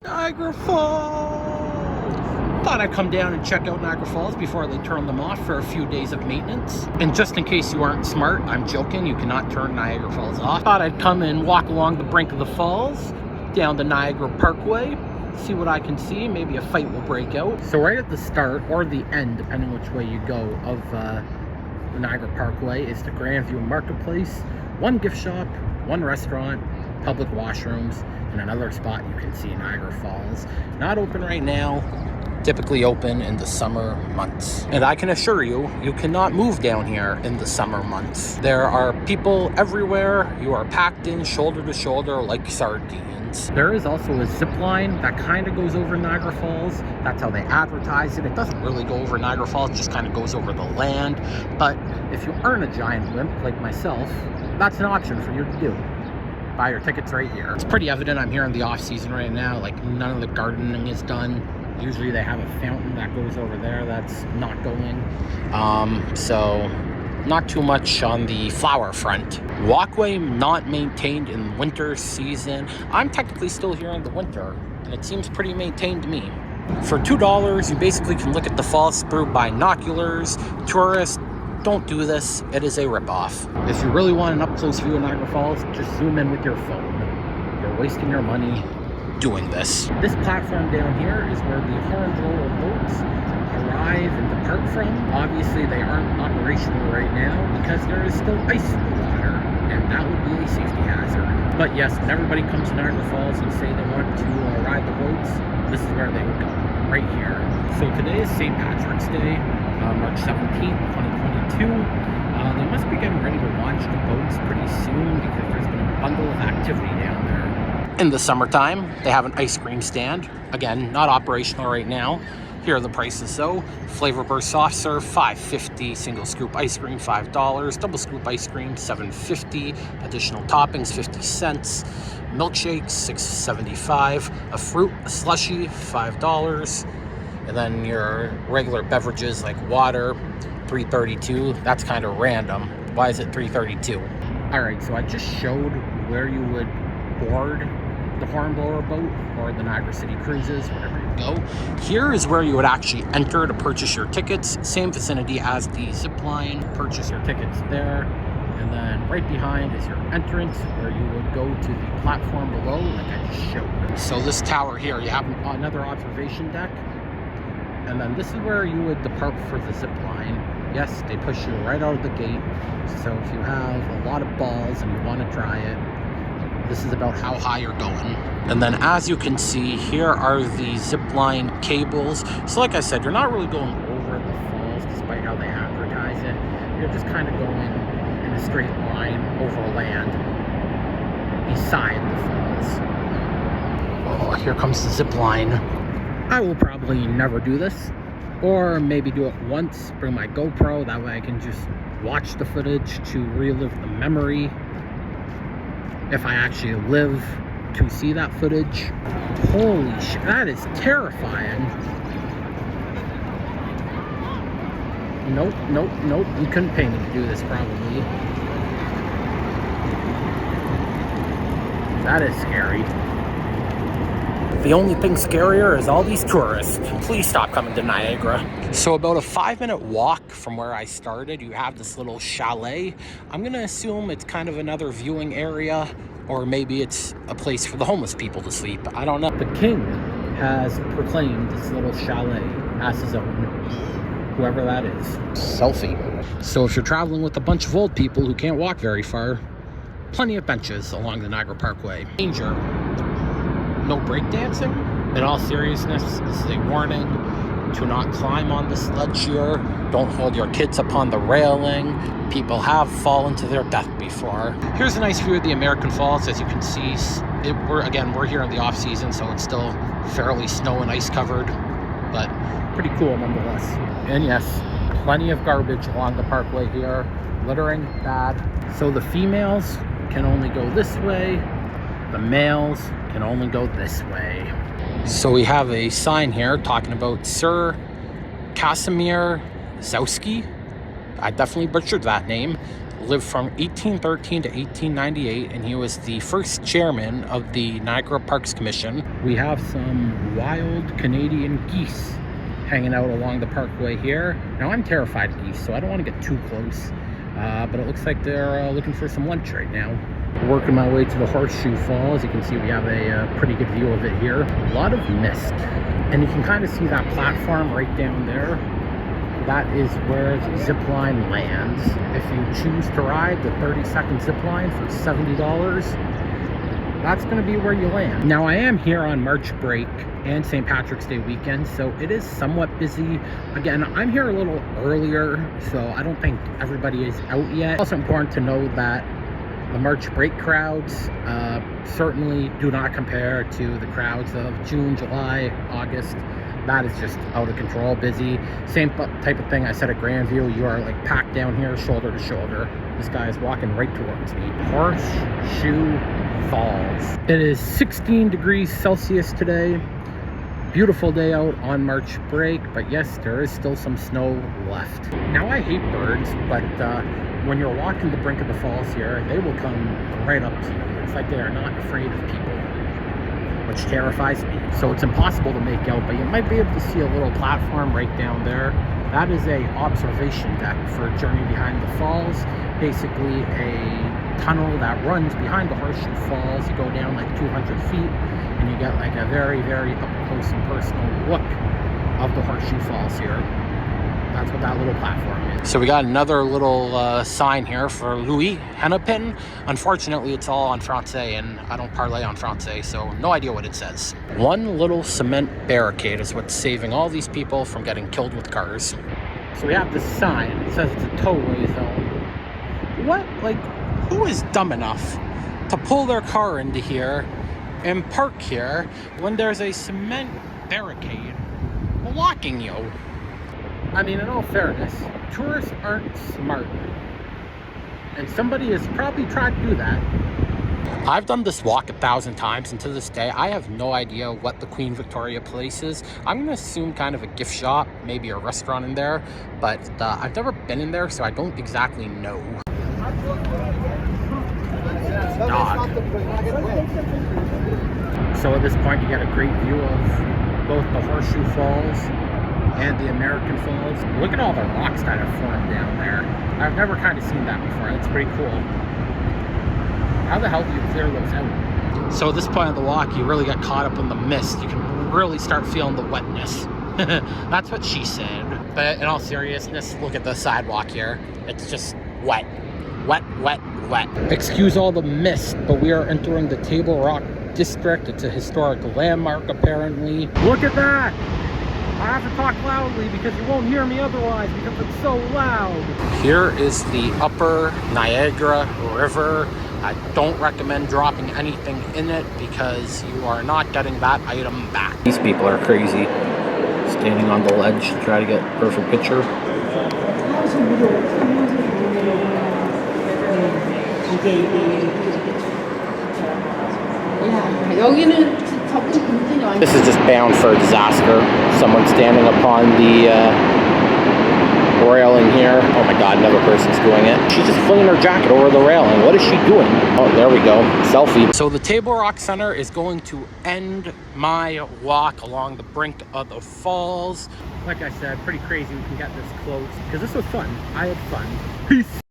Niagara Falls! Thought I'd come down and check out Niagara Falls before they turn them off for a few days of maintenance. And just in case you aren't smart, I'm joking, you cannot turn Niagara Falls off. Thought I'd come and walk along the brink of the falls, down the Niagara Parkway, see what I can see. Maybe a fight will break out. So right at the start, or the end, depending which way you go, of the Niagara Parkway is the Grandview Marketplace. One gift shop, one restaurant, public washrooms, and another spot you can see Niagara Falls. Not open right now, typically open in the summer months. And I can assure you, you cannot move down here in the summer months. There are people everywhere. You are packed in shoulder to shoulder like sardines. There is also a zip line that kind of goes over Niagara Falls. That's how they advertise it. It doesn't really go over Niagara Falls, it just kind of goes over the land. But if you aren't a giant wimp like myself, that's an option for you to do. Buy your tickets right here. It's pretty evident I'm here in the off season right now. Like, none of the gardening is done. Usually they have a fountain that goes over there that's not going. So not too much on the flower front. Walkway not maintained in winter season. I'm technically still here in the winter, and it seems pretty maintained to me. For $2, you basically can look at the falls through binoculars. Tourists, don't do this. It is a ripoff. If you really want an up-close view of Niagara Falls, just zoom in with your phone. You're wasting your money doing this. This platform down here is where the hornblower boats arrive and depart from. Obviously, they aren't operational right now because there is still ice in the water, and that would be a safety hazard. But yes, when everybody comes to Niagara Falls and say they want to ride the boats, this is where they would go, right here. So today is St. Patrick's Day, March 17th, 2022. They must be getting ready to launch the boats pretty soon because there's been a bundle of activity down there. In the summertime, they have an ice cream stand. Again, not operational right now. Here are the prices though. Flavor Burst soft serve, $5.50. Single scoop ice cream, $5. Double scoop ice cream, $7.50. Additional toppings, 50 cents. Milkshakes, $6.75. A fruit slushie, $5. And then your regular beverages like water, $3.32. That's kind of random. Why is it $3.32? All right, so I just showed where you would board the hornblower boat or the Niagara City Cruises, wherever you go. Here is where you would actually enter to purchase your tickets. Same vicinity as the Zipline. Purchase your tickets there. And then right behind is your entrance where you would go to the platform below, like I just showed. So this tower here, you have another observation deck. And then this is where you would depart for the zip line. Yes, they push you right out of the gate. So if you have a lot of balls and you want to try it, this is about how high you're going. And then as you can see, here are the zip line cables. So like I said, you're not really going over the falls despite how they advertise it. You're just kind of going in a straight line over land beside the falls. Oh, here comes the zip line. I will probably never do this, or maybe do it once, bring my GoPro, that way I can just watch the footage to relive the memory if I actually live to see that footage. Holy shit, that is terrifying. Nope, nope, nope, you couldn't pay me to do this probably. That is scary. The only thing scarier is all these tourists. Please stop coming to Niagara. So about a 5-minute walk from where I started, you have this little chalet. I'm gonna assume it's kind of another viewing area, or maybe it's a place for the homeless people to sleep. I don't know. The king has proclaimed this little chalet as his own, whoever that is. Selfie. So if you're traveling with a bunch of old people who can't walk very far, plenty of benches along the Niagara Parkway. Danger. No breakdancing. In all seriousness, this is a warning. Do not climb on the sledge here. Don't hold your kids upon the railing. People have fallen to their death before. Here's a nice view of the American Falls. As you can see, we're here in the off season, so it's still fairly snow and ice covered, but pretty cool nonetheless. And yes, plenty of garbage along the parkway here. Littering, bad. So the females can only go this way. The males can only go this way. So we have a sign here talking about Sir Casimir Zowski. I definitely butchered that name. lived from 1813 to 1898, and he was the first chairman of the Niagara Parks Commission. We have some wild Canadian geese hanging out along the parkway here. Now, I'm terrified of geese, so I don't want to get too close, but it looks like they're looking for some lunch right now. Working my way to the Horseshoe Falls. You can see we have a pretty good view of it here. A lot of mist, and you can kind of see that platform right down there. That is where the Zipline lands. If you choose to ride the 30-second Zipline for $70, that's going to be where you land. Now, I am here on March break and St. Patrick's Day weekend, so it is somewhat busy. Again, I'm here a little earlier, so I don't think everybody is out yet. It's also important to know that the March break crowds certainly do not compare to the crowds of June, July, August. That is just out of control busy. Same type of thing I said at Grandview. You are like packed down here shoulder to shoulder. This guy is walking right towards me. Horseshoe Falls. It is 16 degrees Celsius today. Beautiful day out on March break, but yes, there is still some snow left. Now, I hate birds, but when you're walking the brink of the falls here, they will come right up to you. It's like they are not afraid of people, which terrifies me. So it's impossible to make out, but you might be able to see a little platform right down there. That is a observation deck for a journey behind the falls. Basically a tunnel that runs behind the Horseshoe Falls. You go down like 200 feet and you get like a very, very up close and personal look of the Horseshoe Falls here. That's what that little platform is. So we got another little sign here for Louis Hennepin. Unfortunately, it's all en français, and I don't parley en français, so no idea what it says. One little cement barricade is what's saving all these people from getting killed with cars. So we have this sign. It says it's a tollway zone. What? Like, who is dumb enough to pull their car into here and park here when there's a cement barricade blocking you? I mean, in all fairness, tourists aren't smart, and somebody has probably tried to do that. I've done this walk 1,000 times, and to this day, I have no idea what the Queen Victoria Place is. I'm going to assume kind of a gift shop, maybe a restaurant in there, but I've never been in there, so I don't exactly know. Dog. So at this point, you get a great view of both the Horseshoe Falls and the American Falls. Look at all the rocks that have formed down there. I've never kind of seen that before. That's pretty cool. How the hell do you clear those out? So at this point of the walk, you really get caught up in the mist. You can really start feeling the wetness. That's what she said. But in all seriousness, look at the sidewalk here. It's just wet. Wet, wet, wet. Excuse all the mist, but we are entering the Table Rock District. It's a historic landmark, apparently. Look at that! I have to talk loudly because you won't hear me otherwise because it's so loud. Here is the upper Niagara River. I don't recommend dropping anything in it because you are not getting that item back. These people are crazy, standing on the ledge to try to get a perfect picture. This is just bound for a disaster. Someone standing upon the railing here. Oh my god, another person's doing it. She's just flinging her jacket over the railing. What is she doing? Oh, there we go. Selfie. So the Table Rock Center is going to end my walk along the brink of the falls. Like I said, pretty crazy we can get this close because this was fun. I had fun. Peace.